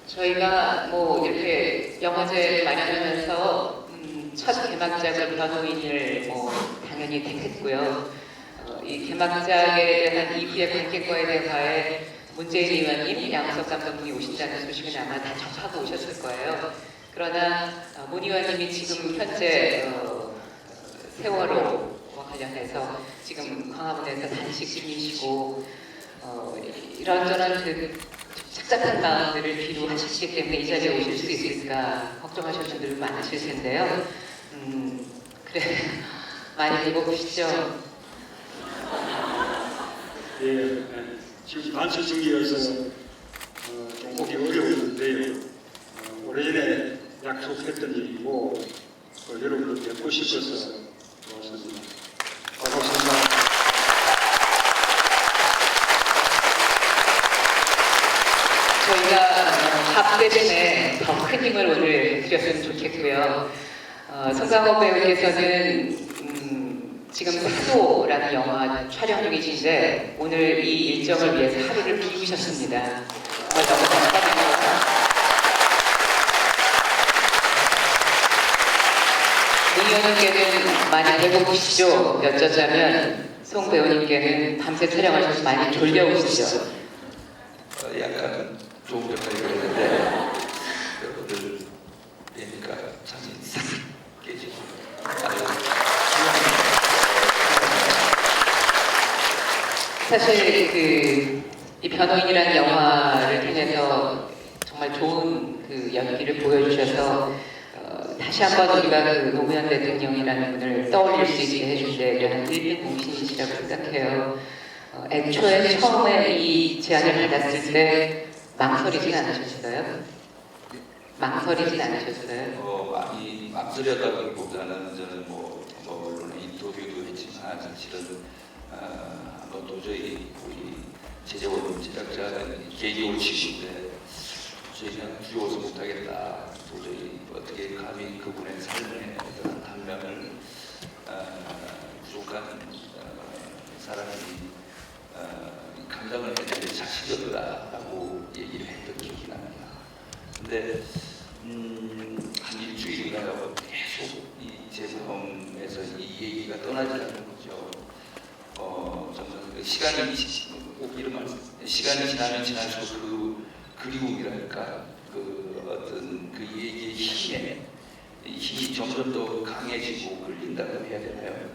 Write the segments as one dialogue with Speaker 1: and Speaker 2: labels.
Speaker 1: 저희가 뭐 이렇게 영화제 마련하면서 첫 개막작을 변호인을 당연히 택했고요. 이 개막작에 대한 이후의 관객과의 대화에 문재인 의원님, 양석 감독님이 오신다는 소식은 아마 다 접하고 오셨을 거예요. 그러나 문 의원님이 지금 현재 세월호와 관련해서 지금 광화문에서 단식 중이시고 이런저런 그 착잡한 마음들을 뒤로 하시기 때문에 이 자리에 오실 수 있을까 걱정하시는 분들 많으실 텐데요. 그래 많이 배고프시죠?
Speaker 2: 예, 지금 단체 중이어서 좀 오기 어려웠는데요. 오래전에 약속했던 일이고 여러분들 뵙고 싶어서 왔습니다. 반갑습니다.
Speaker 1: 저희가 밥 대신에 더 큰 힘을 오늘 드렸으면 좋겠고요. 송강호 배우께서는 지금 사도라는 영화 촬영 중이신데 오늘 이 일정을 위해서 하루를 비우셨습니다. 너무 감사드립니다. 문 의원님께는 많이 배고프시죠? 여쭤자면 송 배우님께는 밤새 촬영하셔서 많이 졸려오시죠?
Speaker 3: 약간 좋은 역할을 했는데 여러분들 뵈니까 잠이 싹 깨지고
Speaker 1: 사실 이 변호인이라는 영화를 통해서 정말 좋은 그 연기를 보여주셔서 다시 한번 우리가 그 노무현 대통령이라는 분을 떠올릴 수 있게 해주시려는 일빈공신이시라고 생각해요. 애초에 처음에 이 제안을 받았을 때 망설이진 않으셨어요? 망설이진 않으셨어요?
Speaker 3: 많이 망설였다기보다는 저는 물론 인터뷰도 했지만 사실은 도저히 우리 제재원 제작자는 개인적으로 치신데 저희는 두려워서 못하겠다. 도저히 어떻게 감히 그분의 삶의 어떤 단면을 부족한 사람이 감당을 해낼 자신이 없다라고 얘기를 했던 기억이 납니다. 근데 한 일주일인가요? 계속 이 제품에서 이 얘기가 떠나지 않는 거죠. 정말 시간이 지나면 지날수록 그 그리움이랄까 그 어떤 그 얘기의 힘이 점점 더 강해지고 끌린다고 해야 되나요?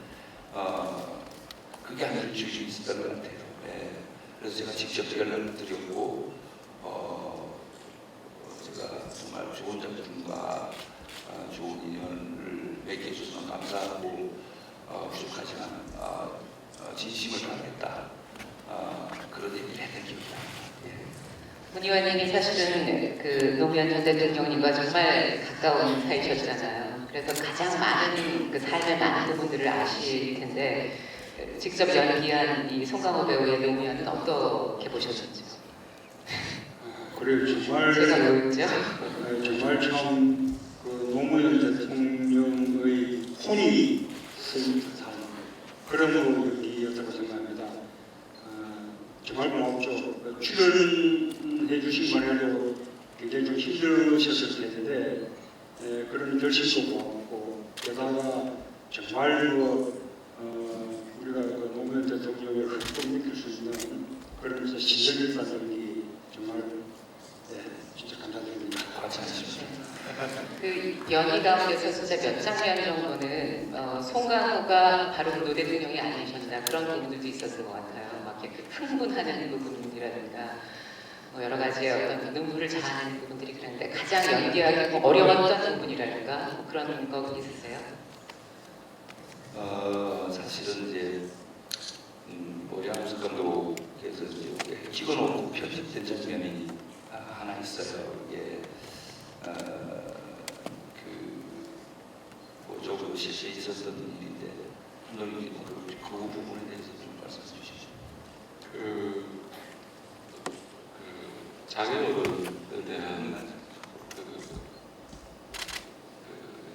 Speaker 3: 그게 한 일주일 있었던 것 같아요. 네. 그래서 제가 직접 연락을 드렸고 제가 정말 좋은 작품과 좋은 인연을 맺게 해주셔서 감사하고 부족하지만 진심을 다하겠다 그런 얘기를 했던 기억이 납니다.
Speaker 1: 문 의원님이 사실은 그 노무현 전 대통령님과 정말 가까운 사이셨잖아요. 그래서 가장 많은 그 삶의 많은 부분들을 아실 텐데 직접 연기한 이 송강호 배우의 노무현은 어떻게 보셨는지?
Speaker 2: 그래요. 정말
Speaker 1: 제가 외웠죠?
Speaker 2: 정말 참 그 노무현 대통령의 혼이 쓴 듯한 그런 연기였다고 생각합니다. 정말 고맙죠. 출연해 주신 것만으로도 굉장히 좀 힘드셨을 텐데 그런 결심도 고맙고 게다가 정말 우리가 그 노무현 대통령을 흠뻑 느낄 수 있는 그런 신경질산 연기 정말 진짜 감사드립니다.
Speaker 3: 감사합니다.
Speaker 1: 그 연기 가운데서 진짜 몇 장면 정도는 송강호가 바로 노 대통령이 아니셨나 그런 부분들도 있었을 것 같아요. 막 이렇게 흥분하는 부분이라든가 여러 가지의 어떤 눈물을 자아내는 부분들이 그런데 가장 연기하기 어려웠던 부분이라든가 그런 거 있으세요?
Speaker 3: 사실은 이제 양석 감독께서 이제 찍어놓고 편집된 장면이 하나 있어요. 이게 조금 실수에 있었던 일인데 감독님 그 부분에 대해서 좀 말씀해 주시죠.
Speaker 4: 장애인에 대한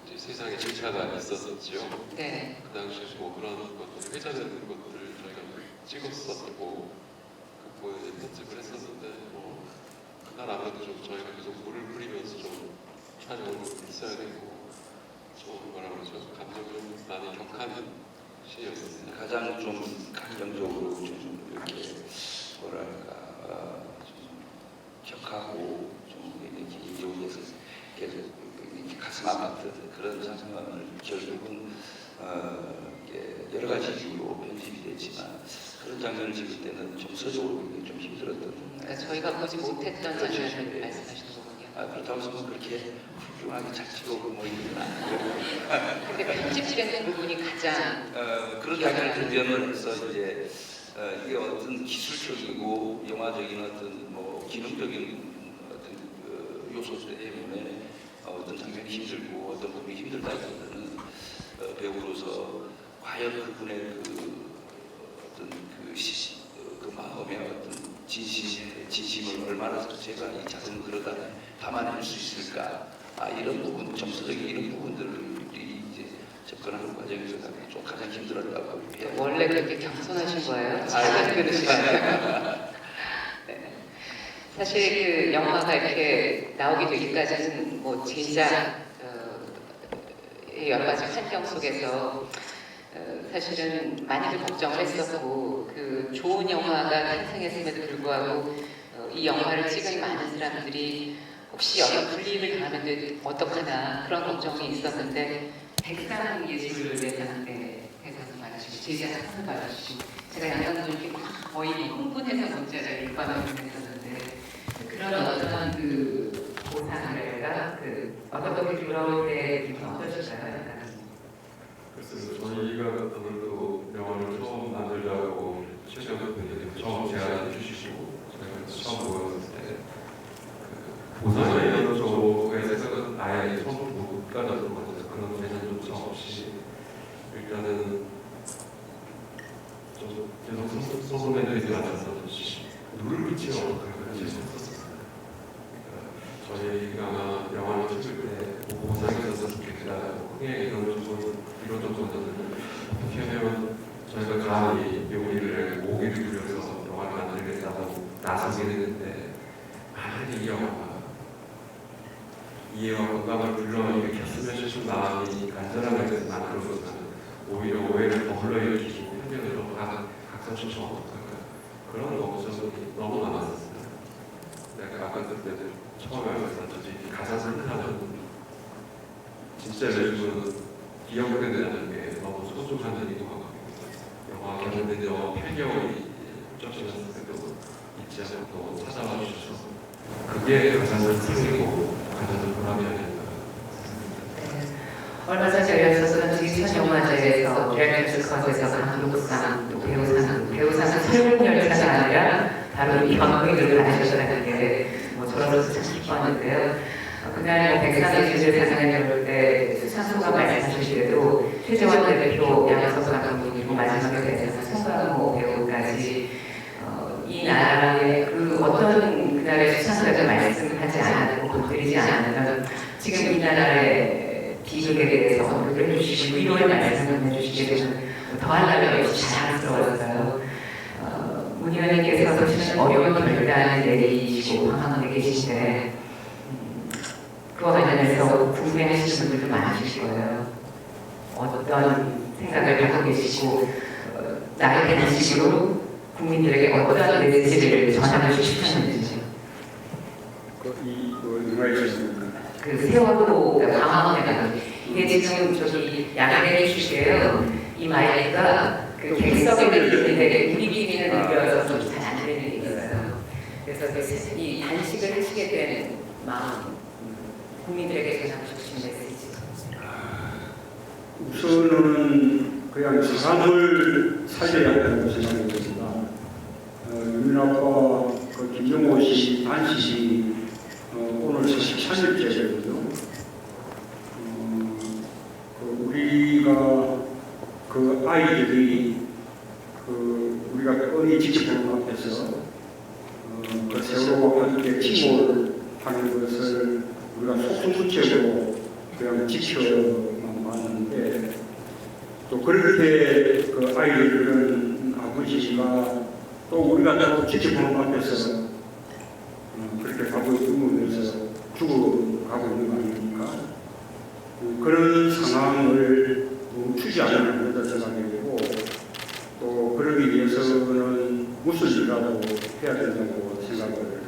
Speaker 4: 이제 세상에 질차가 있었었죠.
Speaker 1: 네.
Speaker 4: 그 당시에 뭐 그런 것들 회자되는 것들을 저희가 찍었었고 그 편집을 했었는데 그날 아무래도 좀 저희가 계속 있어야 되고 좀 뭐라 그러죠? 감정 좀 많이 격한 시였습니다.
Speaker 3: 가장 좀 감정적으로 좀 이렇게 뭐랄까 좀 격하고 좀 이렇게 이쪽에서 계속 이렇게 가슴 아팠던 그런 상황을 결국은 이게 여러 가지 이유로 편집이 됐지만 그런 장면을 찍을 때는 정서적으로 굉장히 좀 힘들었던.
Speaker 1: 그러니까 저희가 보지 못했던
Speaker 3: 그렇죠.
Speaker 1: 장면을 말씀하시는 거군요.
Speaker 3: 그렇다고 해서 그렇게 훌륭하게 잘 찍어오고 뭐 이런 건 아니고요.
Speaker 1: 근데 편집된 부분이 가장
Speaker 3: 그런 장면을 대변을 해서 이제 이게 어떤 기술적이고 영화적인 어떤 뭐 기능적인 어떤 그 요소들 때문에 어떤 장면이 힘들고 어떤 부분이 힘들다기보다는 배우로서 과연 그분의 그 어떤 그 마음의 어떤 진심을 얼마나 제가 이 작은 그릇 안에 담아낼 수 있을까 이런 부분, 정서적인 이런 부분들이 이제 접근하는 과정에서 좀 가장 힘들었다고 해요.
Speaker 1: 원래 그렇게 겸손하신 거예요? 작은 그릇이라고요. 네. 사실 그 영화가 이렇게 나오게 되기까지는 뭐 제작 여러 가지 환경 속에서 사실은 많이들 걱정을 했었고 그 좋은 영화가 탄생했음에도 불구하고 이 영화를 찍은 많은 사람들이 혹시 어떤 불이익을 당하면 어떡하나 그런 걱정이 있었는데 백상 예술대상 때 대상을 받으시고 제작상을 받으시고 제가 양강도님께 거의 흥분해서 문자를 읽어드렸었는데 그런 어떤 그 보상이랄까 그 어떻게 들어올 때 기분 어떠실까요?
Speaker 5: 그래서 저희가 아무래도 영화를 처음 만들려고 최재형 분들이 처음 제안해 주시고 저희가 처음 모였을 때 보상이나 이런 쪽에서는 아예 처음 못 가져들었거든요. 그런 개념조차 없이 일단은 좀 계속 소소매들이 많아서 눈을 붙이려고 그렇게 했었어요. 저희가 아마 영화를 찍을 때 보상이 있었으면 좋겠다. 크게 이런 정도는 어떻게 하면 저희가 감히 요리를 모기를 들여서 영화를 만들겠다고 나서게 되는데 만약에 이 영화가 이해와 건강을 불러만 일으켰으면 좀 마음이 간절하게 만들어서는 오히려 오해를 더 불러일으키고 편견으로 각성충청 어떡할까 그런 걱정이 너무 많았었어요. 내가 아까 그때 처음에 말씀드렸듯이 가장 생각하는 진짜 요즘은 기억되는 게 너무 소중한 일이고 영화 개봉된 지 8개월이 좀 지났을 때도 잊지 않고 찾아와 주셔서 그게 가장 상이고 가장 보람이 아닐까.
Speaker 1: 얼마 전에 열렸었던 지천영화제에서 디렉터스 컷에서 감독상, 또 배우상은 설국열차가 아니라 바로 이 방송인을 받으셨다는 게뭐 저로서 참 기뻤는데요. 그날 백상예술대상을 열을 때 수상소가 말씀하시기에도 최재원 대표, 양현석 감독님, 그리고 마지막에 대해서 송강호 배우까지 이 나라의 그 어떤 그날의 수상소를 말씀하지 않았고 건드리지 않으면 지금 이 나라의 비극에 대해서 언급을 해주시고 위로의 말씀을 해주시게 되면 더하려면 역시 자랑스러웠어요. 문 의원님께서 사실은 어려운 결단을 내리시고 방황하게 계신데 그와 관련해서 궁금해하시는 분들도 많으실 거예요. 어떤 생각을 갖고 계시고 나에 대한 식으로 국민들에게 어떤 메시지를 전하고 싶으셨는지. 그 세월호가 방황해가 이게 지금 저기 양해해 주시게요. 이 마이크가 그 객석에 들리는데 우리 비비는 들려서 좀 잘 안 되는 게 있어요. 그래서 이 단식을 하시게 된 마음. 국민들에게 전하고 싶으신 메시지.
Speaker 2: 우선은 그냥 세상을 살려야 한다고 생각이 듭니다. 유민아빠 그 김정호 씨 단식이 오늘 43일째거든요. 우리가 그 아이들이 우리가 뻔히 지켜보는 앞에서 그 세월호와 함께 침몰하는 것을 우리가 속수무책으로 그냥 지켜만 봤는데 또 그렇게 그 아이들은 아버지가 또 우리가 또 지켜보는 앞에서 그렇게 가고 있으면서 죽어가고 있는 거 아닙니까? 그런 상황을 멈추지 않으면 안 된다 생각이고 또 그러기 위해서는 무슨 일이라도 해야 된다고 생각을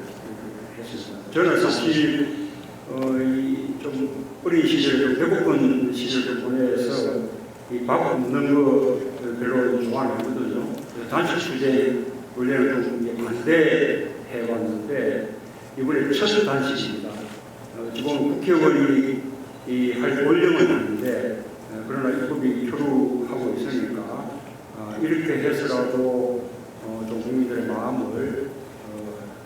Speaker 2: 했습니다. 저는 사실 좀 어린 시절, 배고픈 시절을 보내서 이 밥 먹는 거 별로 좋아하는 거거든요. 단식 주제 원래는 좀 반대해 왔는데 이번에 첫 단식입니다. 지금 국회의원이 할 권력은 아닌데 그러나 입법이 표류하고 있으니까 이렇게 해서라도 좀 국민들의 마음을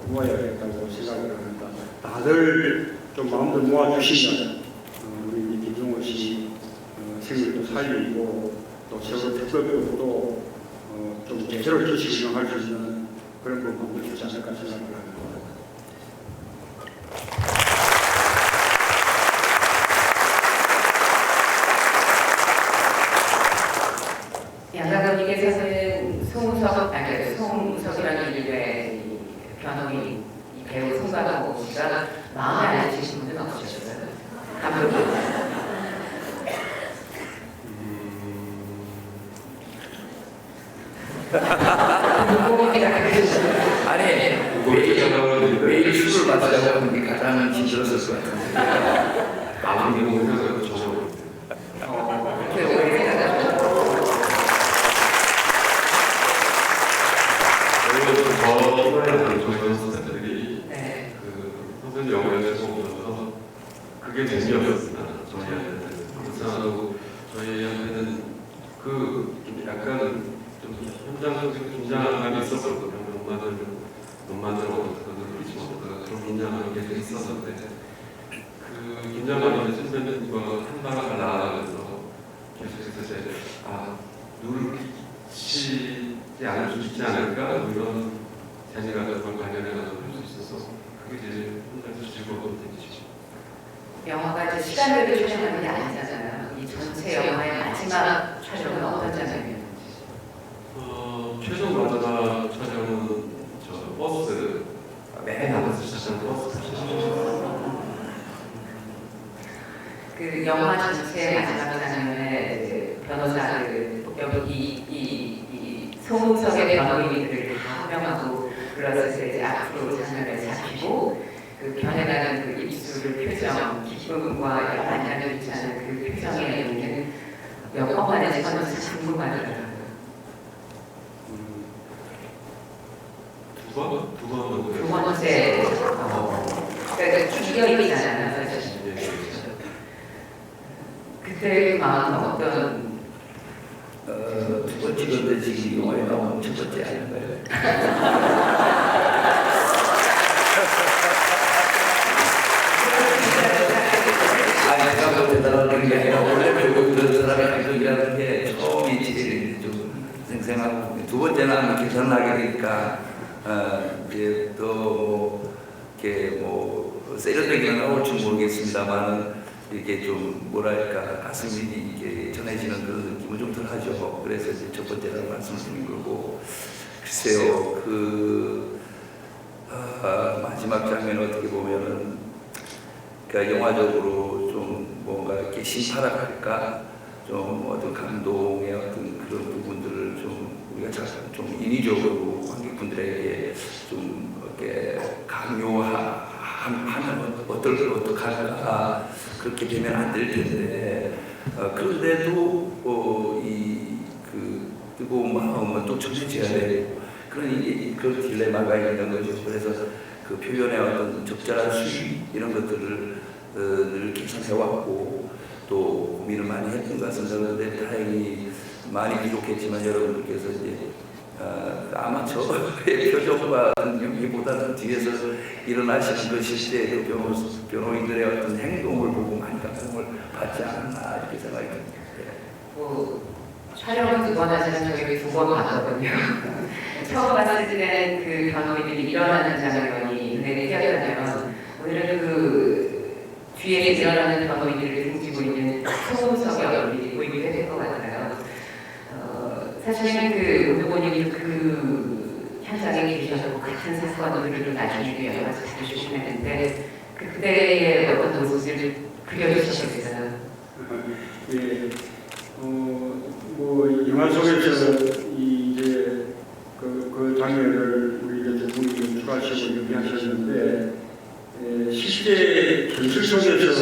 Speaker 2: 모아야겠다고 생각을 합니다. 다들 좀 마음을 모아주시면 우리 김종호 씨 생일도 살리고 또 세월호 특별법도 좀 제대로 조치 운영할 수 있는 그런 걸 만들어주지 않을까 생각을 합니다.
Speaker 1: 양가님께서는 송우석이라는 이름의 변호인 배우 송강호 씨가 마음에 안 드시는 분은 없으셨어요? 감독님.
Speaker 6: 아니 매일 술을 마시자고 하는 게 가장 힘들었을 것 같아요.
Speaker 5: 아무리 생각해도 저거 저희 선생님들이 그 선생님 영화에서 보면서 그게 재미없었습니다. 저희한테는. 저희한테는 그 약간 좀 현장에서 긴장감이 있었거든요. 눈만으로 어떻게 그리지 못하다가 그런 긴장감이 계속 있었는데 그 긴장감이 있으면 이거 한 발을 나가면서 계속해서 이제 눈을 비치지 않을 수 있지 않을까 이런 재미가 그걸 발견해가지고 할 수 있어서 그게 제일 현장에서 즐거운 일이죠.
Speaker 1: 영화가 이제 시간별로 촬영하는 게 아니잖아요. 이 전체 영화의 마지막 촬영은 어떤 장면이었는지.
Speaker 5: 최종 마지막 촬영은 저 버스 맨 앞에서 시작하는 버스
Speaker 1: 그 영화 전체 마지막 장면에 변호사 여기 이 송우석의 변호인들을 다 호명하고 그러면서 이제 앞으로 장면을 잡히고 그 변해가는 그 입술 표정, 기쁨과 만남을 있지 않은 그 표정에 있는 영화관에서 저는 참 궁금하더라고요. 두 번째 그러니까 죽여있잖아요. 그때 마음은 어떤
Speaker 6: 두 번째 건데 지금 영화에 나오는 첫 번째 아닌가요? 아니 내가 볼 대단한 게 아니라 원래 배우 그런 사람의 감정이라는 게 처음이 제일 좀 생생하고 두 번째는 계산하게 되니까 이제 또 이렇게 뭐 세련되게 나올지 모르겠습니다만은 이렇게 좀 뭐랄까 가슴이 이렇게 전해지는 그런 느낌은 좀 덜하죠. 그래서 이제 첫 번째라는 말씀을 드린 거고 글쎄요 그 마지막 장면 어떻게 보면은 그러니까 영화적으로 좀 뭔가 이렇게 심파랄까 좀 어떤 감동의 어떤 그런 부분들을 좀 우리가 좀 인위적으로 관객분들에게 좀 이렇게 강요하면 어떡할까 그렇게 되면 안 될 텐데 그런데도 그 뜨거운 마음은 또 전해져야 되고 그런 딜레마가 있는 거죠. 그래서 그 표현의 어떤 적절한 수위 이런 것들을 늘 계산해왔고 또 고민을 많이 했던 것 같습니다. 그런데 다행히 많이 기록했지만 여러분들께서 이제 아마 저의 표정과 연기보다는 뒤에서 일어나시는 그 실제 변호인들의 어떤 행동을 보고 많이 감동을 받지 않았나 이렇게 생각이 듭니다.
Speaker 1: 촬영을 두 번 하지만 저희 두 번 봤거든요. 처음 봤을 때는 그 변호인들이 일어나는 장면이 눈에 띄었다면 오늘은 그 뒤에 일어나는 변호인들을 등지고 있는 송우석의 얼굴이 보이게 될 것 같아요. 사실은 그 후보님이 그 현장에 계셔서 같은 사건들을 나중에 영화에서 다루시고 했는데 그때의 어떤 모습을 그려주셨어요.
Speaker 2: 예, 뭐 영화 속에서 이제 그 장면을 우리 이제 두 분이 연출하시고 연기하셨는데 실제 현실 속에서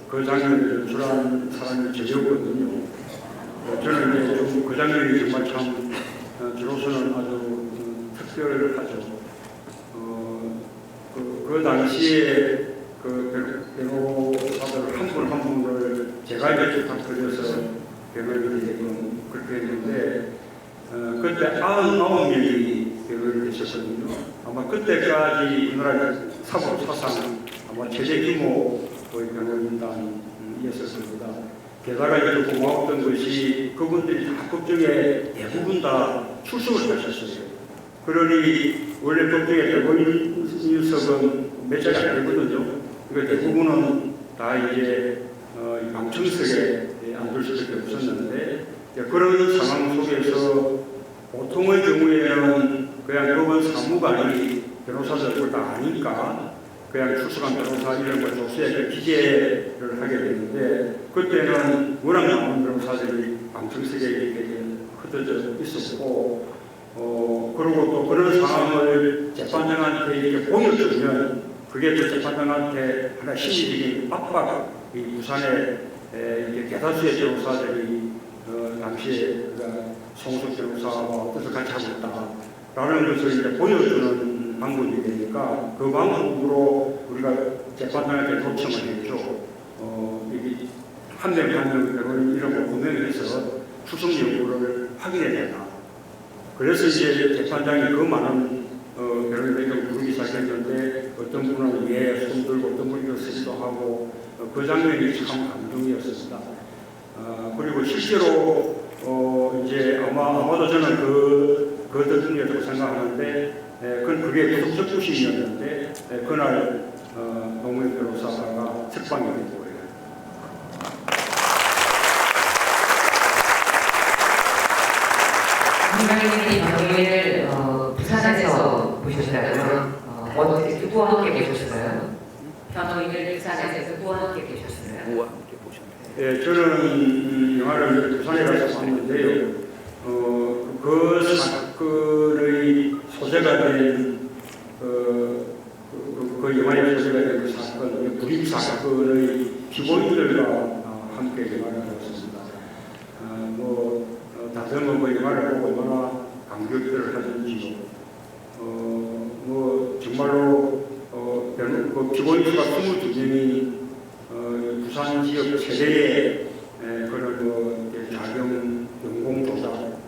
Speaker 2: 그 장면을 연출한 사람이 저였거든요. 저는 이제 좀 그 장면이 정말 참 저로서는 아주 특별하죠. 그 당시에 그 변호사들 한 분 한 분을 제가 이렇게 딱 그려서 변호를 되게끔 그렇게 했는데 그때 99명이 변호를 했었거든요. 아마 그때까지 우리나라 사법 사상 아마 최대 규모의 변호인단이었을 겁니다. 게다가 이제 고마웠던 것이 그분들이 법정에 대부분 다 출석을 하셨어요. 그러니 원래 법정에 대법인석은 몇 자리 안 되거든요. 그러니까 대부분은 다 이제 방청석에 앉을 수밖에 없었는데 그런 상황 속에서 보통의 경우에는 그냥 법원 사무관이 변호사들 그걸 다 아니까 그냥 출석한 변호사 이런 걸 조수에 기재를 하게 되는데 그때는 워낙 많은 변호사들이 방청석에 이렇게 흩어져 있었고 그리고 또 그런 상황을 재판장한테 이렇게 보여주면 그게 또 재판장한테 하나 심리적인 압박, 이 부산에 이렇게 대다수의 변호사들이 당시에 송석 변호사와 뜻을 같이 하고 있다라는 것을 이제 보여주는 방법이 되니까 그 방법으로 우리가 재판장한테 요청을 했죠. 이게 한 명 한 명 이런 걸 분명해서 수석 여부를 확인해야 된다. 그래서 이제 재판장이 그 많은 변호인들을 부르기 시작했는데 어떤 분은 예, 손 들고 어떤 분은 쓰기도 하고 그 장면이 참 감동이었습니다. 그리고 실제로 이제 아마도 저는 그 대통령이라고 생각하는데 그게 구속적 부심이었는데 그날 노무현 변호사가 석방이 된 거예요.
Speaker 1: 김만희 변호인을 부산에서 보셨다고요? 어떻게 누구와 함께 보셨어요? 변호인을 부산에서 누구와 함께 보셨어요?
Speaker 6: 누구와 함께 보셨나요?
Speaker 2: 예, 저는 영화를 부산에 가서 봤는데요. 그 사건의 소재가 된 그 영화의 소재가 된 그 사건, 불임 사건의 피고인들과 함께 영화를 보았습니다. 다들 영화를 보고 얼마나 감격들을 하는지요. 정말로 그 피고인 수가 22명이 부산 지역 최대의 그런 자경 연공 조작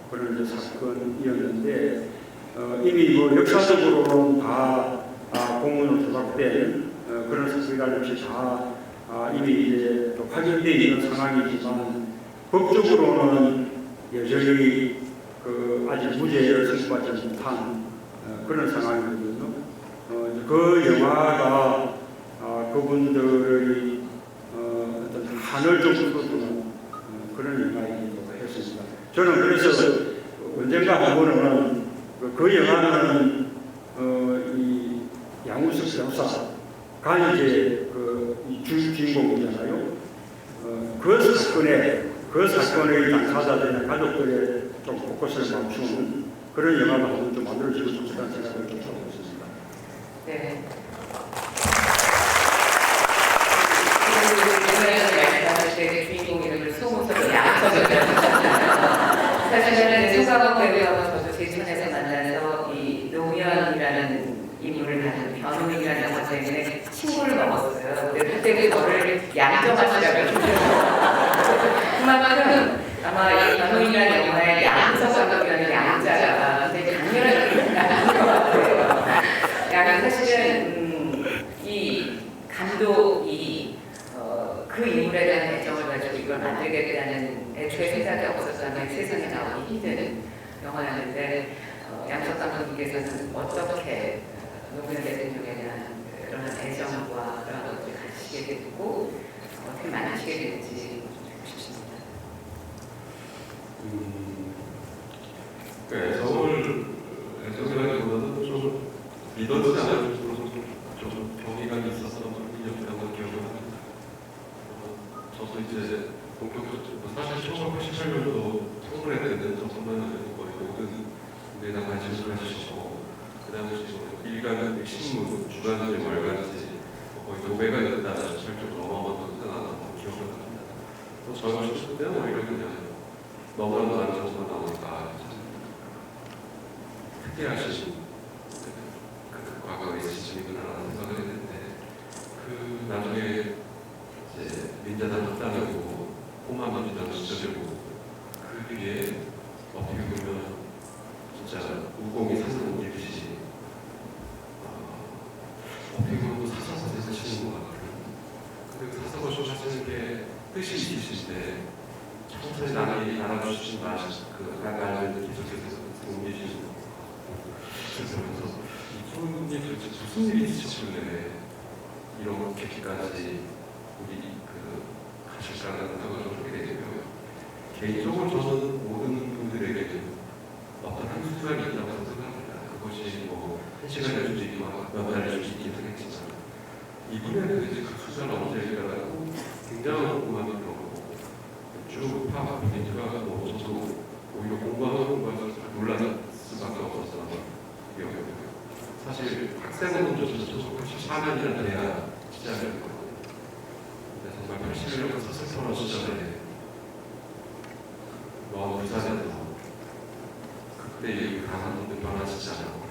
Speaker 2: 그런 사건이었는데 이미 역사적으로는 다 공문으로 조작된 그런 사실이라는 것이 다 이미 이제 확인되어 있는 상황이지만 법적으로는 여전히 아직 무죄를 선고받지 못한 그런 상황이거든요. 그 영화가 그분들의 어떤 한을 좀 풀어주는 그런 영화이기도 했습니다. 저는 그래서 언젠가 한 번은 그 영화는 이 양우석 변호사가 이제 이 주인공이잖아요. 그 사건의 당사자들이나 가족들의 좀 포커스를 맞추는 그런 영화가 한번 좀 만들어지고 싶다는 생각을 좀 하고 있습니다.
Speaker 1: 네. 말씀하실 주인공 이름을 송우석이 양석이라고 하셨잖아요. 사실은 송강호 배우하고 저도 제주에서 만나서 이 노무현이라는 인물을 가진 변호인이라는 영화 때문에 친구를 먹었어요. 근데 그때 저를 양정하시라고 그만큼 아마 이 변호인이라는 영화의 양석이라는 양자가 되게 강렬하게 나는 것 같아요. 양은 사실은 이 감독이 그 인물에 대한 애정을 가지고 이걸 만들겠다는 애초에 생각이 없었다면 세상에 나오기 힘든 영화였는데 양석 감독님께서는 어떻게 노무현 대통령에 대한 그런 애정과 그런 것들을 가지시게 됐고 어떻게 만나시게 됐는지 듣고 싶습니다.
Speaker 5: 애정이라기보다는 좀 믿어지지 않을 정도로 좀 경이감이 있었던 인연이라고 기억을 합니다. 저도 저도 이제 본격적으로 사실 1988년도 청문회 때는 정말 거의 모든 문제에 관심을 가지시고 그 당시 일간 신문, 주간지, 월간지 거의 도배가 됐다 실질적으로 어마어마한 생각나는 기억을 합니다. 또 저희가 했을 때는 오히려 그냥 너무나도 많은 정보가 나오니까 특이하신 그 과거의 시즌이구나라는 생각을 했는데 그 나중에 이제 민자당 합당이고 호마민주당 시절이고 그 뒤에 어떻게 보면 진짜 우공이 사상 일시지 어떻게 보면 사사건에서 치는 것 같아요. 근데 그 사사건 하시는 게 뜻이 있으신데 천천히 남이 알아주신 그 나를 계속해서 옮기시는 거 그래서 이분이 도대체 무슨 일이 있으셨길래 이렇게까지 우리 가실까라는 생각을 하게 되고요. 개인적으로 저는 모든 분들에게 어떤 한 순간이 있다고 생각합니다. 그것이 뭐 한 시간일 수도 있고 몇 달일 수도 있긴 하겠지만 이분에게 이제 그 순간을 언제일까라고 굉장한 궁금함이 들었고 쭉 파악하니까 저도 오히려 공부하는 놀랄 수밖에 없었어요. 사실 학생은 저도 84년이나 돼야 시작을 했거든요. 근데 정말 81년 서슬퍼런 시절에 너무 부산에서 그때 이 강한 분들 변화시지 않고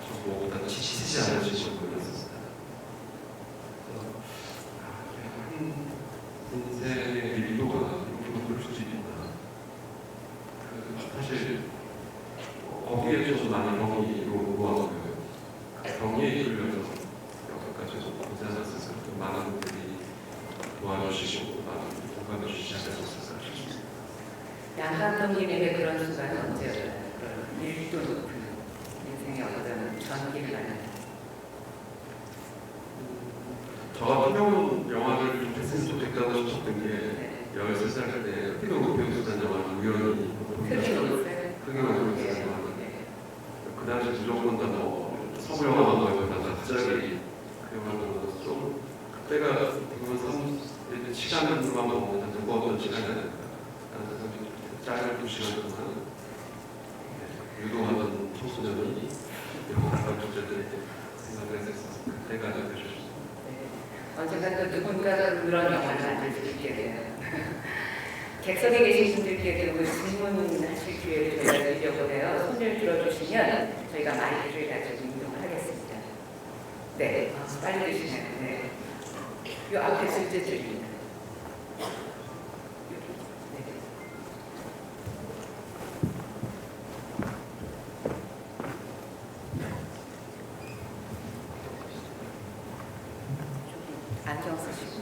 Speaker 5: 저보다 지치지 않으신 분이었습니다. 인생의 밀도가 이렇게 그럴 수도 있구나. 사실 거기에 저도 많은 경험이 요구하고요. 경리에 이끌려서 여기까지 고생하셨을 때 많은 분들이 도와주시고 많은 공감해 주시지 않았을까 싶습니다.
Speaker 1: 양 감독님에게 그런 순간은 언제였나요? 그런 밀도 높은 인생의 어떤 전기를 받는.
Speaker 5: 저 같은 경우는 영화를 좀 했으면 좋겠다고 싶었던 게 13살 때 흑인어구 배우수단 영화를 우연히 흑인어구 영화 그 당시 무조건 다 서부 영화만 보다가 갑자기 그 영화를 보면서 좀 그때가 보면 시간으로만 보면 무거웠던 시간이 아닐까 짧은 2시간 동안 유도하던 청소년이 영화를 감독자들이 생각을 했었어요. 그때가 되셨습니다.
Speaker 1: 언젠가 또 누군가가 그런 영화를 만들 수 있게 돼요. 객석에 계신 분들께도 질문하실 기회를 저희가 드리려고 해요. 손을 들어주시면 저희가 마이크를 가지고 이동을 하겠습니다. 네, 빨리 주시면 네. 이 앞에 실제 드립니다. 안경 쓰시고.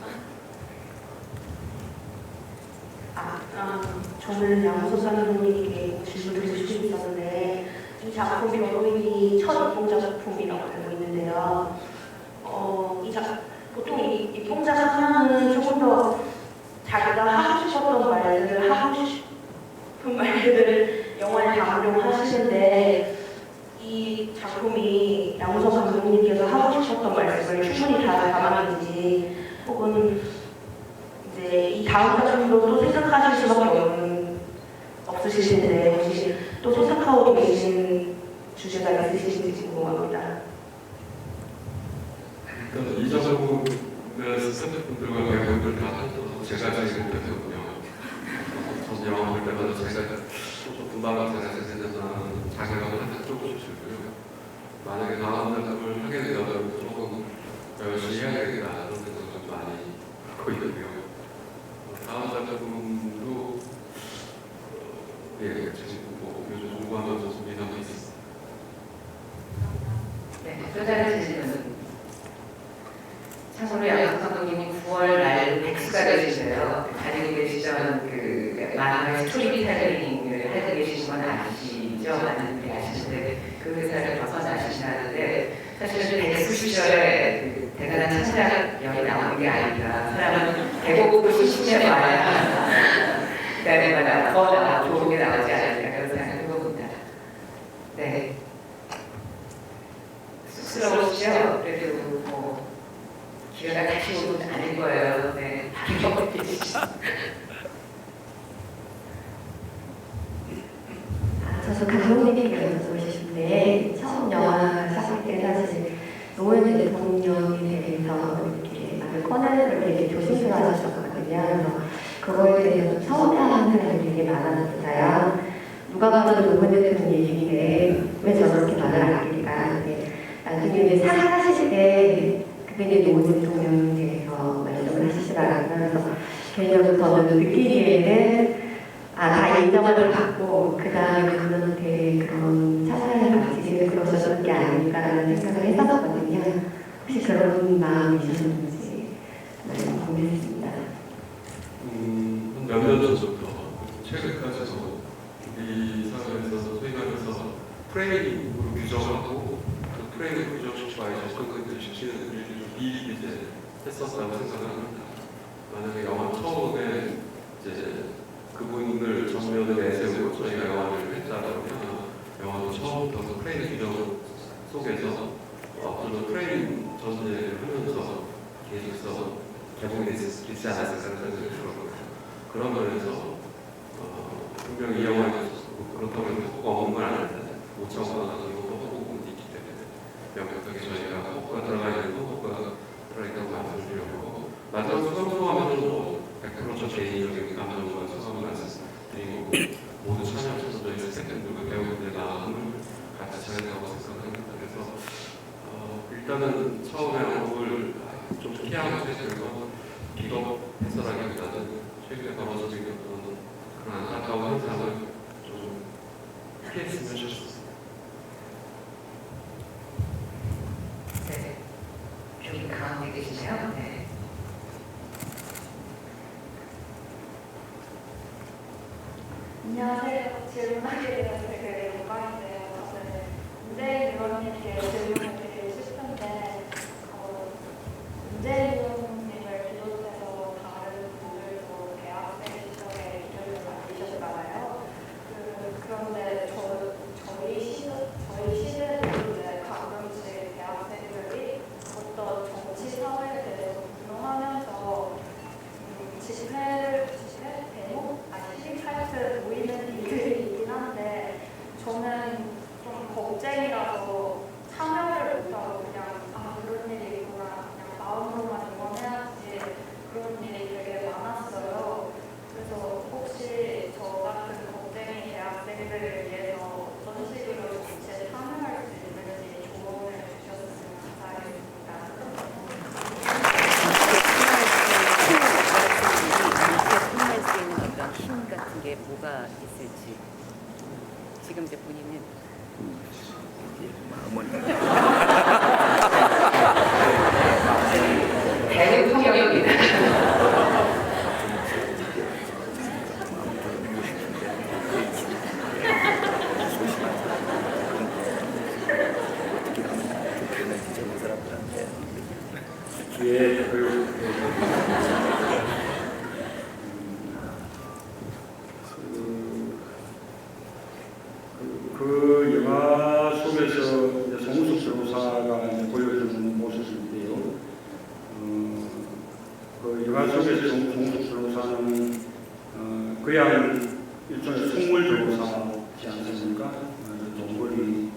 Speaker 7: 저는 양호석 감독님께 질문을 드리고 싶었는데 이 작품이 여러분이 첫 입봉작 작품이라고 알고 있는데요. 보통 이 입봉작 하면은 조금 더 자기가 하고 싶었던 말들을 하고 싶은 말들을 영화에 담으려고 하시는데 이 작품이 양호석 감독님께서 하고 싶었던 말씀을 충분히 다 담았는지 혹은 이제 이 다음 작품도 또 생각하실 수밖에 없으실 텐데 혹시 또 생각하고 계신 주제가 있으신지 궁금합니다.
Speaker 5: 이 작품은 스태프분들과 배우분들 다 제가 지금 했거든요. 저도 영화 볼 때마다 제가 금방 제가 생각나는 자괴감을 항상 조금씩 들고요. 만약에 다음 작품을 하게 되면 조금 열심히 해야겠다 그런 생각을 좀 많이 갖고 있고요. 다음 작품도 지금 요즘 공부하면서 준비하고 있습니다.
Speaker 1: 네, 또 다른 질문. 참고로 양호석 감독님이 9월 말 백수가 되시고요. 다니고 계시던 그 만화의 스토리텔링을 하고 계신 건 아시죠? 많은 분들이 아시는데 그 회사를 벗어나신다는데 사실은 백수 시절에 그 대단한 창작력이 나오는 게 아니라 사람은 배고프고 싶으면 와야 그다음에 더 좋은 게 나오지 않을까 그런 생각을 해봅니다. 네. 쑥스러우시죠? 그래도 뭐 기회가 다시 오는 않을 거예요. 네. 다른 경험이 계시죠?
Speaker 8: 저도 감독님께서 여쭤보시는데 처음 영화 시작할 때 사실 노무현 대통령에 대해서 이렇게 말을 꺼내는 걸 되게 조심스러워하셨거든요. 그래서 그거에 대해서 서운해하는 사람이 되게 많았어요. 누가 봐도 노무현 대통령 얘기인데 왜 저렇게 말을 안 합니까? 나중에 이제 사실 때 그때 이제 노무현 대통령에 대해서 말씀을 하시더라고요. 그래서 개인적으로 저는 느끼기에는 다 인정을 받고 그 다음에 그분한테 그런 사사를 바치기를 그러셨던 게 아닐까라는 생각을 했었거든요. 혹시 그런 마음이셨는지 궁금했습니다.
Speaker 5: 몇년 전부터 최근까지도 우리 사회에서 소위 말해서 프레임으로 규정하고 그 프레임을 규정시키고 접근을 시키는 일을 좀 미리 이제 했었다고 생각을 합니다. 만약에 영화 처음에 이제 그분을 정면을 내세우고 저희가 영화를 했다면 영화도 처음부터 프레임 규정 속에서 앞으로 프레임 전제를 하면서 계속해서 개봉이 되지 않았을까 생각이 들었고요. 그런 면에서 분명히 이 영화에 그렇다고 해서 호가 없는 건 아닌데 5천만 원 정도 호구가 있기 때문에 명확하게 저희가 호구가 들어가 있는 호구가 들어있다고 말씀드리려고 마지막 소감하면서 100% 저 개인적인 감정과 소감을 말씀드리고 모두 참여하셔서 저희 스태프분들과 배우분들의 마음을 같이 전해가고 생각합니다. 그래서 일단은 처음에 얼굴을 좀 피하고 해서 비겁해서라기보다는 최근에 벌어지고 있는 그런 안타까운 현상을 좀 피했으면 좋겠습니다.
Speaker 1: 네, 여기 가운데 계시네요. 네.
Speaker 9: 안녕하세요. 질문하게 되어서 되게 영광인데요. 저는 문재인 의원님께 질문을 드리고 싶은데 문재인 의원님을 비롯해서 다른 분들도 대학생 시절에 일을 맡으셨잖아요. 그런데 저희 시대에는 가끔씩 대학생들이 어떤 정치 사회에 대해서 운동하면서 시위할 보이는 일들이 있긴 한데 저는 좀 겁쟁이라서 참여를 못하고 그냥 그런 일이 있구나 그냥 마음으로만 응원해야지 그런 일이 되게 많았어요. 그래서 혹시 저 같은 겁쟁이 대학생들을 위해서 어떤 식으로 정치에 참여할 수 있는지 조언을 주셨으면 감사하겠습니다.
Speaker 10: 할 수 있는 어떤 힘 같은 게 뭐가 있을지 지금 이제 본인은
Speaker 1: 대외 통역입니다.
Speaker 2: 예, 그 영화 속에서 이제 송우숙 변호사가 이제 보여주는 모습인데요. 그 영화 속에서 송우숙 변호사는 그냥 일종의 속물 변호사지 않습니까? 동거리에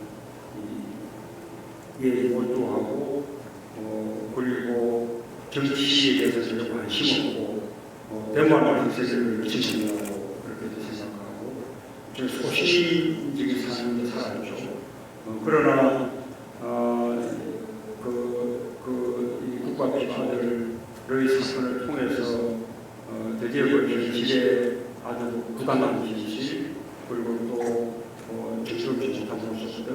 Speaker 2: 몰두하고 그리고 정치에 대해서 전혀 관심 없고 대만의 세계를 지지하고 그렇게 생각하고 좀 소신적인 삶을 살았죠. 그러나 이 국가 비판들의 사건을 통해서 드디어 그 현실에 아주 부당한 현실 그리고 또 정신없이 못한 모습들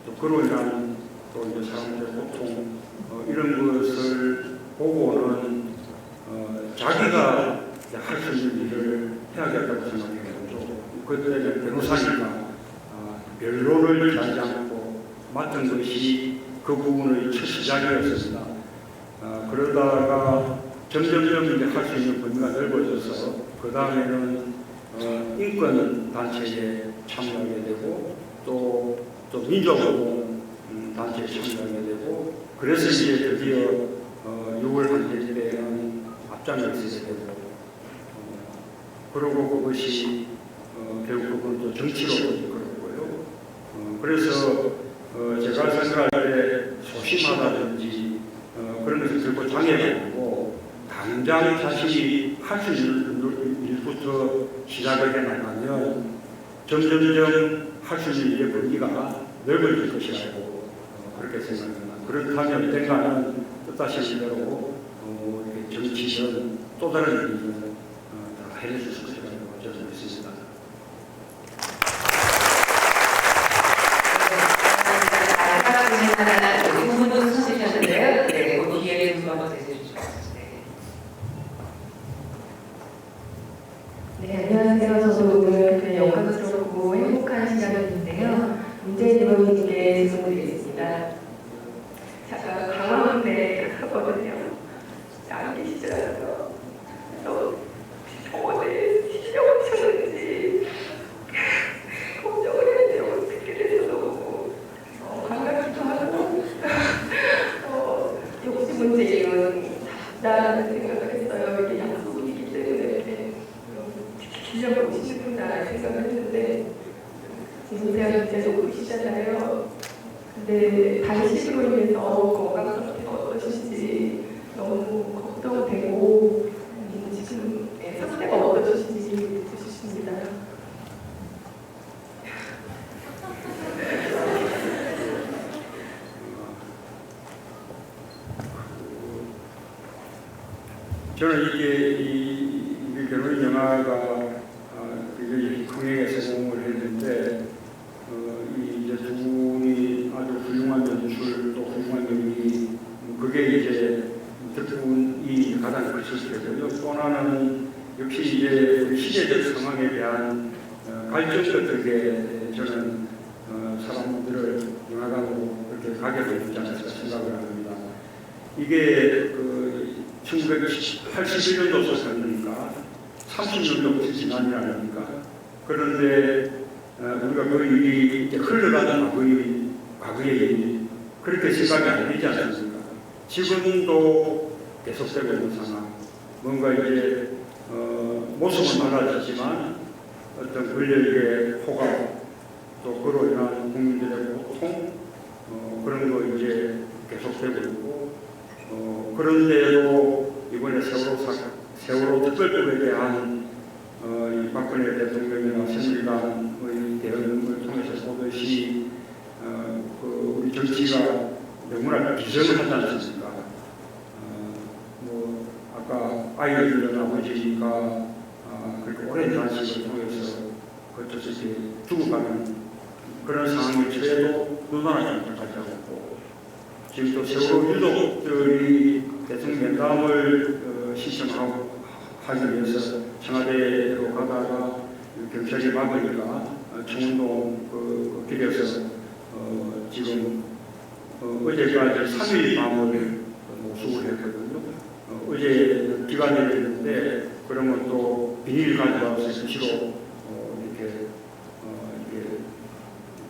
Speaker 2: 또 그로 인한 또 이제 사람들의 고통 이런 것을 보고는 자기가 할 수 있는 일을 해야겠다고 생각해가지고 그때는 변호사니까 변론을 하지 않고 맡은 것이 그 부분의 첫 시작이었습니다. 그러다가 점점 이제 할 수 있는 범위가 넓어져서 그 다음에는 인권 단체에 참여하게 되고 또 민주운동 단체에 참여하게 되고 그래서 이제 드디어 6월 한일 때는 앞장을 서게 되고 그리고 그것이 결국은 또 정치로 이끌었고요. 그래서 제가 생각할 때 소심하다든지 그런 것을 결코 장애가 당장 자신이 할 수 있는 일부터 시작을 해나가면 점점점 할 수 있는 일의 범위가 넓어질 것이라고 그렇게 생각합니다. 그렇다면 언젠가는 뜻하신 대로 정치는 또 다른 일을 다 해낼 수 있을 것이라고 저는 믿습니다.
Speaker 1: 부분도 쓰셨는데요. 네, 그 뒤에 좀 한번 대해 주시죠.
Speaker 8: 네, 안녕하세요. 저도 오늘 굉장히 영광스럽고 행복한 시간인데요. 문재인 의원님께 질문드리겠습니다. 제가 강화문에 갔었거든요. 안 계시더라고요. 그래서 병원에 시력을 쳤는지 걱정을 했는데 어떻게 돼서 너무 반갑기도 하고 역시 문재인은 나라는 생각을 했어요. 이게 약속이기 때문에 지키려고 오시는구나 생각을 했는데 문재인 진짜 높으시잖아요. 근데 단식으로 인해서 건강 상태가 어떠신지 너무 걱정되고 지금 상태가 어떠신지 묻고 싶습니다.
Speaker 2: 저는 이 결혼 영화가 굉장히 흥행에 성공을 했는데 이제 두 분이 아주 훌륭한 연출 또 훌륭한 연기 그게 이제 덕분이 가장 크실 거고요. 또 하나는 역시 이제 우리 시대적 상황에 대한 갈증 같은 게 저는 사람들을 영화관으로 그렇게 가게 되지 않을까 생각을 합니다. 이게 1981년도 소설이니까 30년도 훨씬 지난 일 아닙니까? 그런데 우리가 그 일이 흘러가는 과거의 일이 그렇게 생각이 안 되지 않습니까? 지금도 계속되고 있는 상황. 뭔가 이제 모습은 달라졌지만 어떤 권력의 포괄 또 그로 인한 국민들의 고통 그런 거 이제 계속되고 있고 그런데도 이번에 세월호 특별법에 대한 이 박근혜 대통령이나 새누리당의 대응을 통해서 보듯이 우리 정치가 너무나 비전을 하지 않습니까? 아까 아이를 잃은 아버지가 그렇게 오랜 단식을 통해서 거쳐서 이렇게 죽어가는 그런 상황에 처해도 누나나 정착하지 않고 지금 또 세월호 유족들이 대통령 면담을 신청하기 위해서 청와대로 가다가 경찰이 막으니까 청운동 그 길에서 지금 어제까지 3일 밤을 노숙을 했거든요. 어제 비가 내렸는데 그러면 또 비닐 가져와서 수시로 이렇게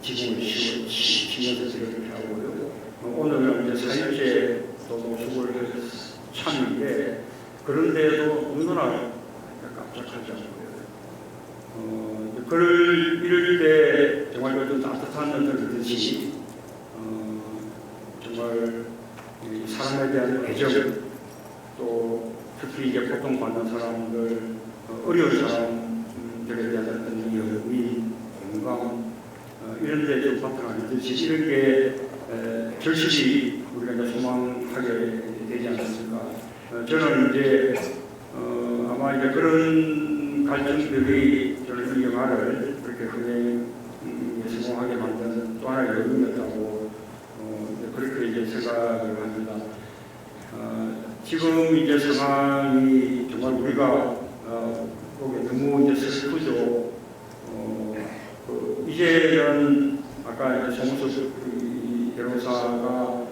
Speaker 2: 지붕을 치면서 이렇게 하고요. 오늘은 이제 4일째 또 노숙을 참인데 그런데도 너무나 깜짝하지 않고요. 이럴 때 정말 좀 따뜻한 느낌이 정말 사람에 대한 애정 또 특히 이제 고통받는 사람들 어려운 사람들에 대한 어떤 여미 공감 이런 데 좀 바탕하듯이 이런 게 절실히 우리가 이제 소망하게 되지 않습니까? 저는 이제 아마 이제 그런 갈등들이 저는 이 영화를 그렇게 흥행에 성공하게 만드는 또 하나의 요인이었다고 그렇게 이제 생각을 합니다. 지금 이제 상황이 정말 우리가 보기에 너무 이제 슬프죠. 이제는 아까 이제 송수 변호사가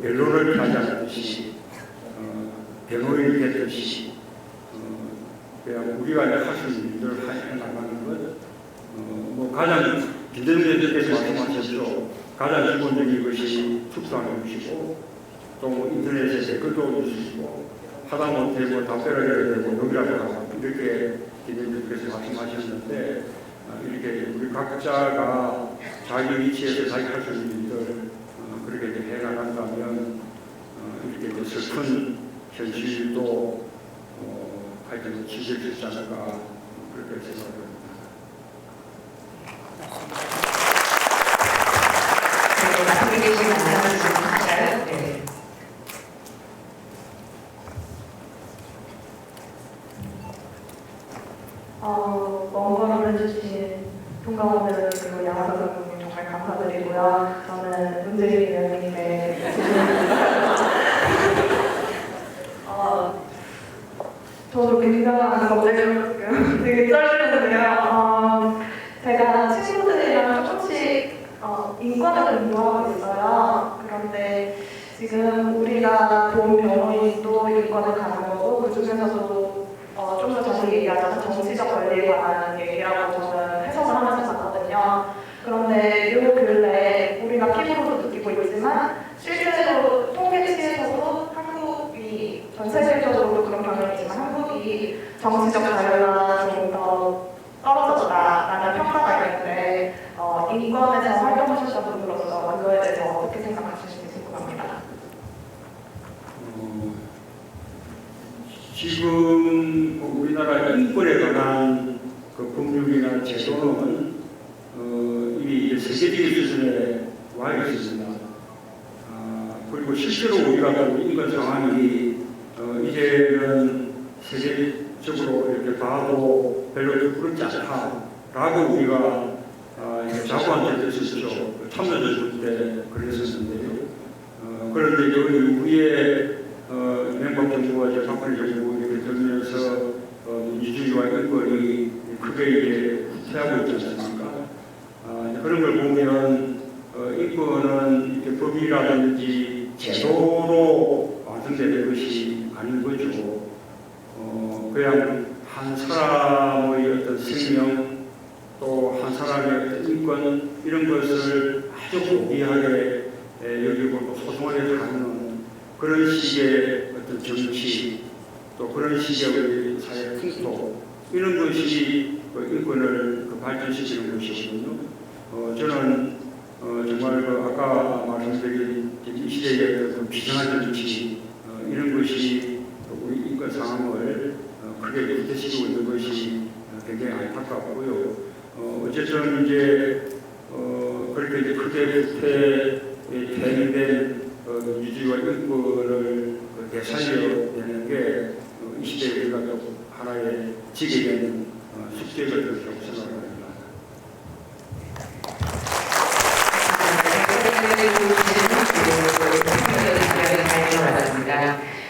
Speaker 2: 변론을 하지 않듯이 변호인이 됐듯이 그냥 우리가 할 수 있는 일을 해나가는 것 가장 김대중께서 말씀하셨죠. 가장 기본적인 것이 축소하는 것이고 또 인터넷에 댓글도 올릴 수 있고 하다못해 답변을 해야 되고 여기라고 하고 이렇게 기자님께서 말씀하셨는데 이렇게 우리 각자가 자기 위치에서 자기 할 수 있는 일을 그렇게 이제 해나간다면 이렇게 이제 슬픈 현실도 하여튼 지질 수 있지 않을까 그렇게 생각합니다.
Speaker 8: 앞에 계신 말씀을 좀 할까요? 네.
Speaker 7: 먼 걸음을 해주신 통과원들 그리고 양화사 선생님 정말 감사드리고요. 저는 문재인 의원님의 저도 굉장한 걱정으로 지금 되게 떨리는데요. 제가 친구들이랑 조금씩 인권을 공부하고 있어요. 그런데 지금 우리가 본 변호인도 인권을 갖는 거고 그중에서도 좀 더 자세히 얘기하자면 정치적 권리에 관한 얘기라고 저는 해석을 하면서 봤거든요. 그런데 요 근래 우리가 피부로도 느끼고 있지만 실제로 통계치에서도 한국이 전 세계적으로도 그런 경향이지만 한국이 정치적 자유가 좀 더 떨어졌다라는 평가가 있는데 인권에서 활동하셨던 분으로서 그거에 대해서 어떻게 생각하시는지 궁금합니다.
Speaker 2: 지금 우리나라 인권에 관한 그 법률이나 제도는 이미 이제 세계적인 수준에 와 있습니다. 그리고 실제로 우리가 인권 상황이 이제는 세계적으로 이렇게 봐도 별로 그렇지 않다라고 우리가 자고한 적이 있었죠. 참여들 때 그랬었는데요. 그런데 그 이후에 이명박 정부와 이제 박근혜 정부 이렇게 들면서 민주주의와 인권이 크게 이제 후퇴하고 있지 않습니까? 그런 걸 보면 인권은 이렇게 법이라든지 제도로 완성되는 것이 아닌 거죠. 그냥 한 사람의 어떤 생명 또 한 사람의 어떤 인권 이런 것을 아주 고귀하게 여기고 또 소중하게 다루는 그런 식의 어떤 정치 또 그런 식의 우리 사회 풍토 이런 것이 인권을 발전시키는 것이거든요. 저는 정말 아까 말씀드린 이 시대의 그 비정한 정치 이런 것이 우리 인권 상황을 크게 후퇴시키고 있는 것이 굉장히 안타깝고요. 어쨌든 이제 그렇게 이제 크게 후퇴된 민주주의와 인권을 되살려내는 게 이 시대에 우리가 하나의 지게 되는 숙제가 될 거라고 생각합니다.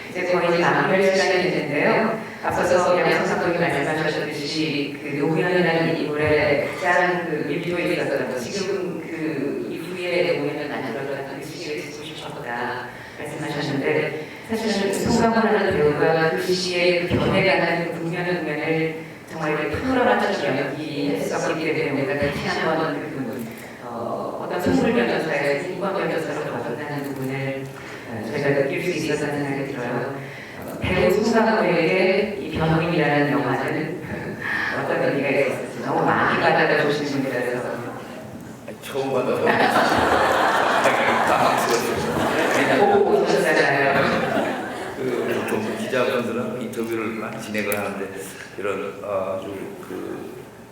Speaker 1: 이제 거의 마무리할 시간이 됐는데요. 앞서서 양성 감독이 말씀하셨듯이 그 노무현이라는 인물의 가장 그 밀도에 있었던 지금 그 이후에 노무현을 만들었던 그 시기를 듣고 싶었다 말씀하셨는데 사실은 송강호라는 배우가 그 시기에 그 변해가는 국면을 정말 이렇게 풀어 맞춰서 연기했었기 때문에 내가 다시 한번 그 부분 어떤 선물 변호사의 인권 변호사로 벗어나는 부분을 저희가 느낄 수 있었다는 생각이 들어요. 배우 송강호에게 이 변호인이라는 영화는 어떤 의미가 있었을지 너무 많이 받아다 주신 분이라서
Speaker 6: 처음 받아서
Speaker 1: 보고 오셨잖아요.
Speaker 6: 보통 기자분들은 인터뷰를 많이 진행을 하는데 이런 아주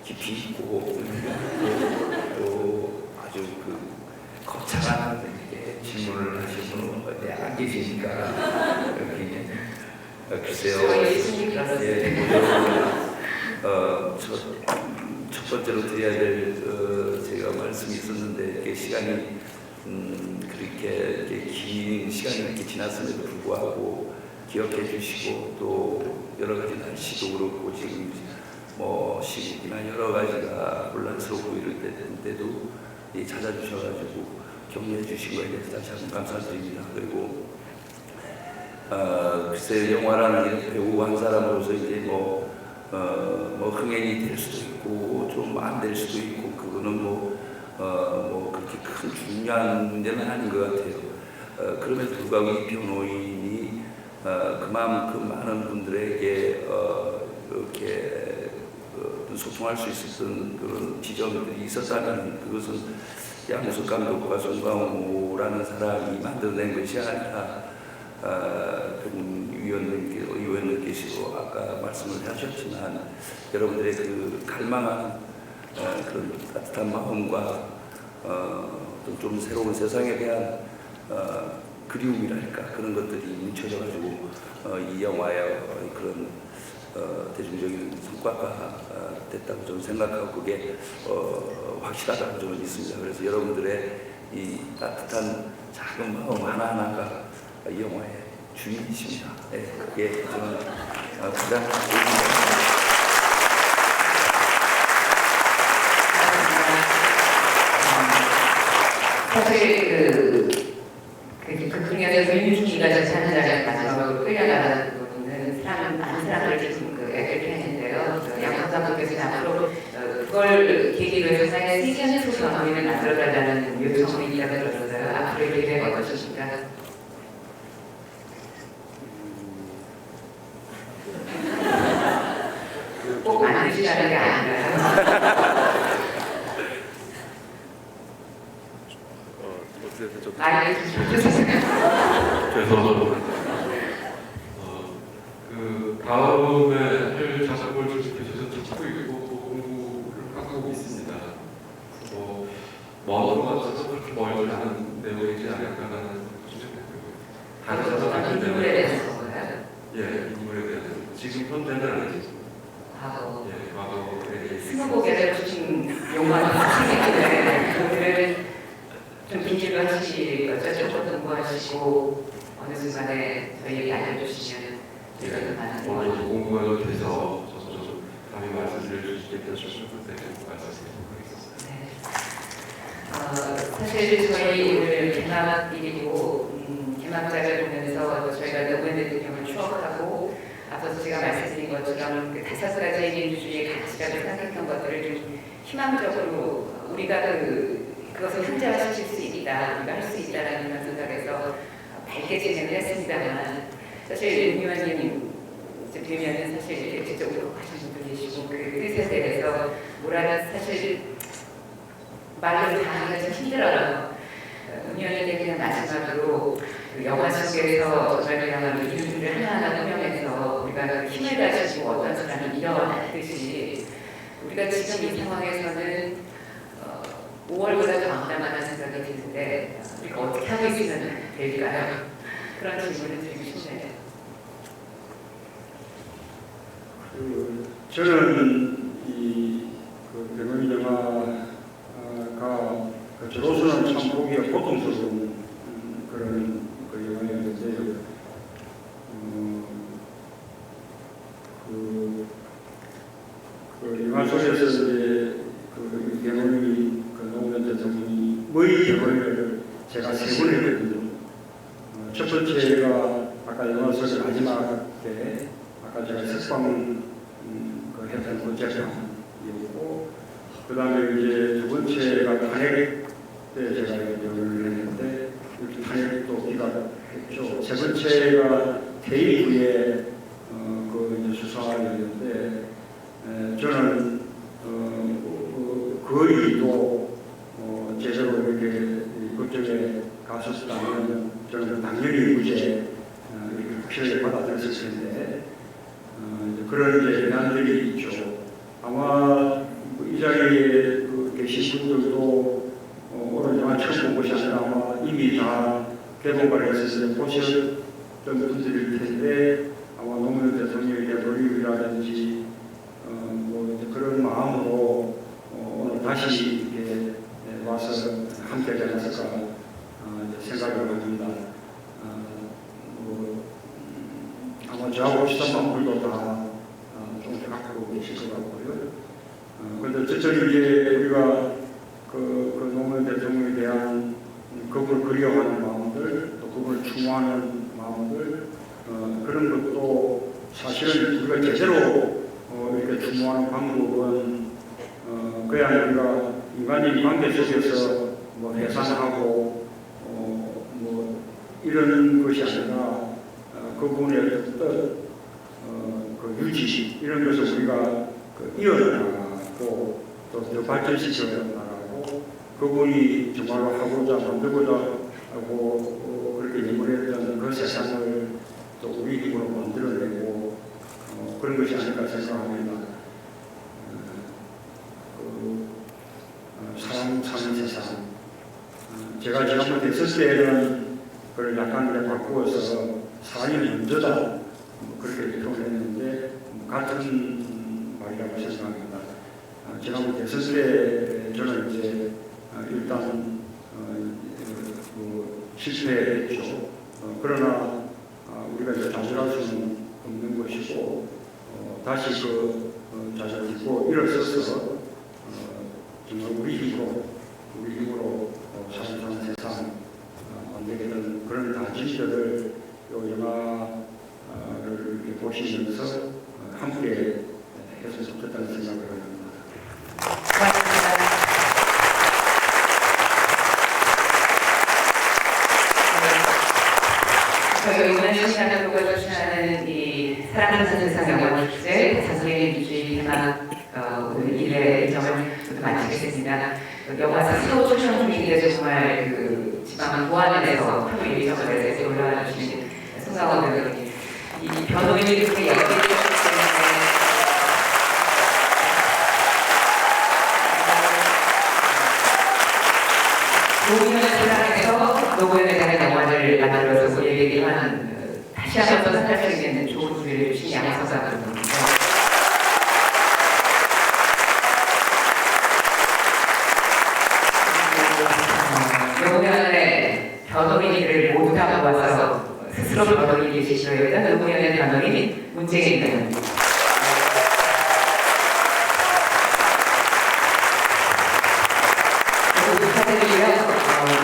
Speaker 6: 깊이 있고 또 아주 거창한 질문을 하시는 분은 안 계시니까 글쎄요. 첫 번째로 드려야 될 제가 말씀이 있었는데 이렇게 시간이 그렇게 긴 시간이 이렇게 지났음에도 불구하고 기억해 주시고 또 여러 가지 날씨도 그렇고 지금 시국이나 여러 가지가 혼란스럽고 이럴 때인데도 찾아주셔가지고 격려해 주신 거에 대해서 다시 한번 감사드립니다. 그리고 글쎄 영화라는 이런 배우 한 사람으로서 이제 흥행이 될 수도 있고 좀 안 될 수도 있고 그거는 그렇게 큰 중요한 문제는 아닌 것 같아요. 그럼에도 불구하고 이 변호인이 그만큼 많은 분들에게 그렇게 소통할 수 있었던 그런 지점들이 있었다면 그것은 양우석 감독과 송강호라는 사람이 만들어낸 것이 아니라 의원님께서도 아까 말씀을 하셨지만 여러분들의 그 갈망한 그런 따뜻한 마음과 좀 새로운 세상에 대한 그리움이랄까 그런 것들이 뭉쳐져가지고 이 영화의 그런 대중적인 성과가 됐다고 저는 생각하고 그게 확실하다고 저는 믿습니다. 그래서 여러분들의 이 따뜻한 작은 마음 하나하나가 이 영화의 주인이십니다. 네, 그게 저는 가장
Speaker 1: 사실 그 중에서 윤중이가 제3자를 마지막으로 끌려나가는 부분은 많은 사람들을 좀 애들게 했는데요. 양석 감독께서 앞으로 그걸 계기로 해서 시즌 2 방송을 만들어달라는 요청이 있다고 들었어요. 앞으로의 계획은 어떠십니까? 꼭 만드시라는 게 아니라요.
Speaker 5: 죄송합니다. 그 다음에 할 작품을 계속 듣고 있고 공부를 하고 있습니다. 먼 것에서 그렇게 멀지 않은 내용이지 않을까라는 생각이
Speaker 1: 다른
Speaker 5: 들고요.
Speaker 1: 인물에 대해서 거예요?
Speaker 5: 예, 인물에 대해서 지금 현재는 아니겠습니다.
Speaker 1: 과거.
Speaker 5: 예, 과거에 대해서.
Speaker 1: 스무고개를 주신 용어는 생겼는데 오늘은 좀 비밀로 하실 거죠? 조금 공부하시고 어느 순간에 저희에게 알려주시면
Speaker 5: 예, 오늘 공부가 돼서 저도 감히 말씀드릴 수 있게 되셨을 때 말씀드리겠습니다.
Speaker 1: 사실 저희 오늘 개막일이고 개막작을 보면서 저희가 노무현 대통령을 추억하고 앞서서 제가 말씀드린 것처럼 그 5가지의 민주주의의 가치라고 생각했던 것들을 좀 희망적으로 우리가 그것을 현재화시킬 수 있다, 우리가 할 수 있다라는 그런 생각에서 밝게 진행을 했습니다만 사실 윤 의원님 뵈면은 사실 이렇게 직접으로 하신 분들 계시고 그 뜻에 대해서 뭐라는 사실 말로 다 하기가 좀 힘들어요. 윤 의원님 그냥 마지막으로 그 영화 속에서 정말 그야말로 이름들을 하나하나 호명해서 우리가 그 힘을 가지고 어떤 사람이 일어났듯이 우리가 지금 이 상황에서는 5월보다 더 암담하다는 생각이 드는데 우리가 어떻게 하고 있으면 될까요? 그런 질문을 드리고 싶네요.
Speaker 2: 저는 그 백원이 영화가 저로서는 참 보기가 고통스러운 그런 그 영화였는데 그 영화 속에서 이제 그 백원이 노무현 대통령이 뭐의 대본을 제가 3번 했거든요. 첫 번째가 아까 영화 속 마지막에 아까 제가 석방 했던 어제였고 그 다음에 이제 2번째가 탄핵 때 제가 연구를 했는데 탄핵도 기각했죠. 3번째가 퇴임 후에 그 이제 수사였는데 저는 거의 또 제대로 이렇게 법정에 갔었다면 저는 당연히 무죄 이렇게 피해를 받아들였을 텐데 그런 이제 난들이 있죠. 아마 이 자리에 계신 분들도 오늘 영화 처음 본 것이 아니라 아마 이미 다 개봉을 했을 때 보셨던 분들일 텐데 아마 노무현 대통령에 대한 놀림이라든지 뭐 이제 그런 마음으로 오늘 다시 이렇게 와서 함께 하지 않았을까 생각을 합니다. 아마 저하고 비슷한 분들도 다 좀 갖고 계실 것 같고요. 그런데 저는 이제 우리가 그 노무현 대통령에 대한 그분을 그리워하는 마음들, 또 그분을 추모하는 마음들 그런 것도 사실은 우리가 제대로 이렇게 추모하는 방법은 그냥 우리가 인간적인 관계 속에서 뭐 해산하고 뭐 이런 것이 아니라 그분의 뜻, 그 유지 이런 것을 우리가 이어나가고 또 더 발전시켜 나가고 그분이 정말 하고자 만들고자 하고 그렇게 예물했던 그 세상을 또 우리 힘으로 만들어내고 그런 것이 아닐까 생각합니다. 사람 사는 세상. 제가 지난번 됐을 때는 그걸 약간 바꾸어서 사람이 먼저다 그렇게 표현했는데 같은 말이라고 생각합니다. 지난번 됐을 때 저는 이제 일단 실패했죠. 그러나 우리가 이제 좌절할 수는 없는 것이고 다시 그 자세를 딛고 일어서서 정말 우리 힘으로 사는 세상 만들게 된 그런 다짐들을 영화를 이렇게 보시면서 함께 했으면 좋겠다는 생각을 합니다.
Speaker 1: 저희 이번 시간을 보고 주시는 이 사랑하는 세상 영화 축제 자성의 미주의 개막 오늘 1회 일정을 마치겠습니다. 영화사 새로 출연 중인데 정말 그 지방 보안에서 프로 일정을 내서 올라와 주신 송강호 배우님, 이 변호인이 그렇게 연기해 주셨기 때문에 노무현을 사랑해서 노무현에 대한 영화를 만들어서 우리에게 다시 한번 생각할 수 있는 좋은 기회를 주신 양성사 감독입니다. 노무현의 변호인을 모두 다 모아서 스스로 변호인이 되시려야 했던 노무현의 변호인 문재인 변호인.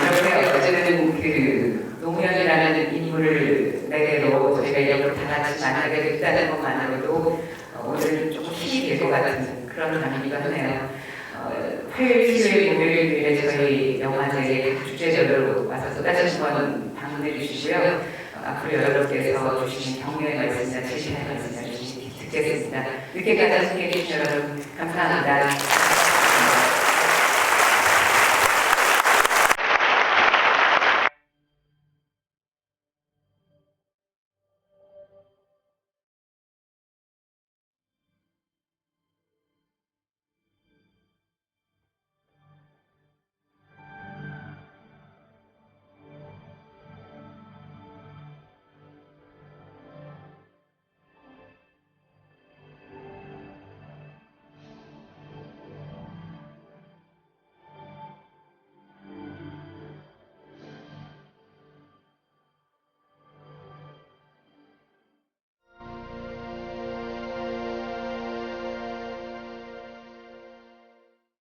Speaker 1: 이렇게 어쨌든 그 노무현이라는 인물을 내게로 저희가 이렇게 다 같이 만나게 됐다는 것만으로도 오늘 조금 힘이 될 것 같은 그런 감이기도 하네요. 화요일, 수요일, 목요일에 저희 영화제 축제절로 와서 또 다시 한번 방문해 주시고요. 앞으로 여러분께서 주시는 격려의 말씀이나 제시할 말씀이나 주시기 듣겠습니다. 이렇게까지 함께해 주신 여러분 감사합니다.